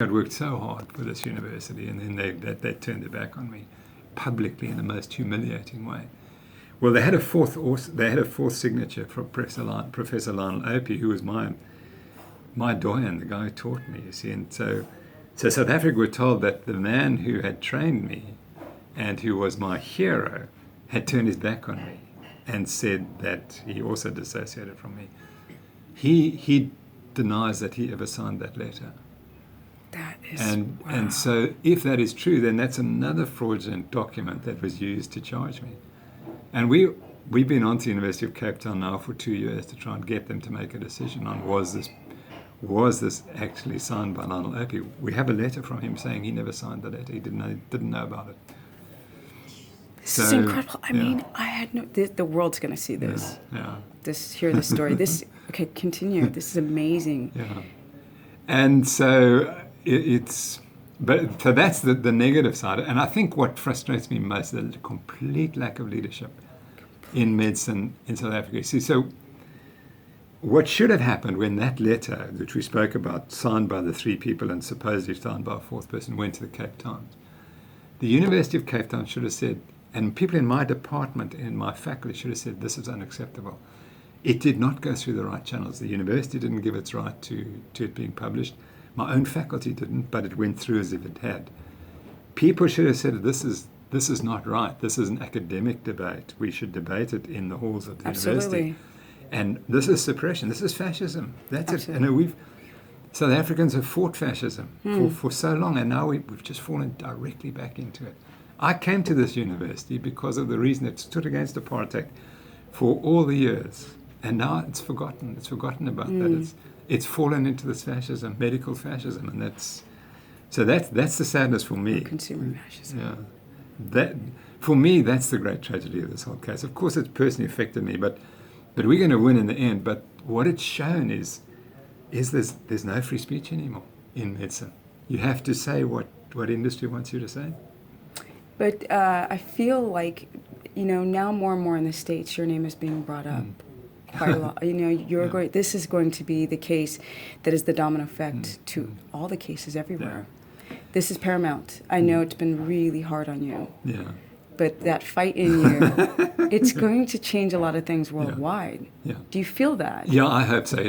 I'd worked so hard for this university, and then they turned their back on me publicly in the most humiliating way. Well, they had a fourth signature from Professor Lionel Opie, who was my doyen, the guy who taught me, you see. And so South Africa were told that the man who had trained me and who was my hero had turned his back on me and said that he also dissociated from me. He denies that he ever signed that letter. That is, and wow. And so if that is true, then that's another fraudulent document that was used to charge me. And we've been on to the University of Cape Town now for 2 years to try and get them to make a decision on was this actually signed by Lionel Opie. We have a letter from him saying he never signed the letter. He didn't know about it. This is incredible. I mean, I had no. The world's going to see this. Yeah. Hear this story. Okay, continue. This is amazing. Yeah. And so so that's the negative side. And I think what frustrates me most is the complete lack of leadership in medicine in South Africa. See, so what should have happened when that letter, which we spoke about, signed by the 3 people and supposedly signed by a 4th person, went to the Cape Times, the University of Cape Town should have said, and people in my department, in my faculty, should have said, this is unacceptable. It did not go through the right channels. The university didn't give its right to it being published. My own faculty didn't, but it went through as if it had. People should have said, this is not right. This is an academic debate. We should debate it in the halls of the university. And this is suppression. This is fascism. That's Absolutely. it. South Africans have fought fascism for so long, and now we've just fallen directly back into it. I came to this university because of the reason it stood against apartheid for all the years, and now it's forgotten. It's forgotten about that. It's fallen into this fascism, medical fascism, and that's the sadness for me. Consumer fascism. Yeah, that for me, that's the great tragedy of this whole case. Of course, it's personally affected me, but we're going to win in the end. But what it's shown is there's no free speech anymore in medicine. You have to say what industry wants you to say. But I feel like, now more and more in the States, your name is being brought up quite a lot. This is going to be the case that is the domino effect to all the cases everywhere. Yeah. This is paramount. I know it's been really hard on you. Yeah. But that fight in you, it's going to change a lot of things worldwide. Yeah. Do you feel that? Yeah, I hope so.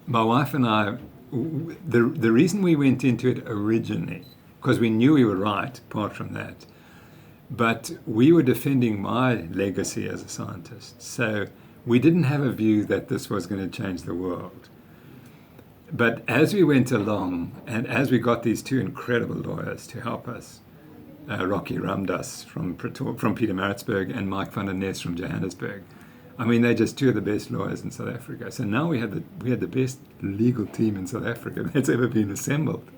My wife and I, the reason we went into it originally, because we knew we were right, apart from that, but we were defending my legacy as a scientist. So we didn't have a view that this was going to change the world. But as we went along, and as we got these 2 incredible lawyers to help us, Rocky Ramdas from Pietermaritzburg and Mike van der Ness from Johannesburg. I mean, they're just 2 of the best lawyers in South Africa. So now we had the best legal team in South Africa that's ever been assembled.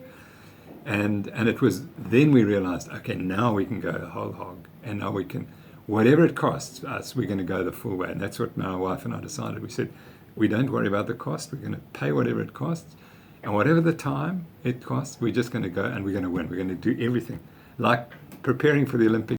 And it was then we realized, okay, now we can go whole hog, and now we can, whatever it costs us, we're going to go the full way. And that's what my wife and I decided. We said, we don't worry about the cost. We're going to pay whatever it costs, and whatever the time it costs, we're just going to go and we're going to win. We're going to do everything. Like preparing for the Olympics.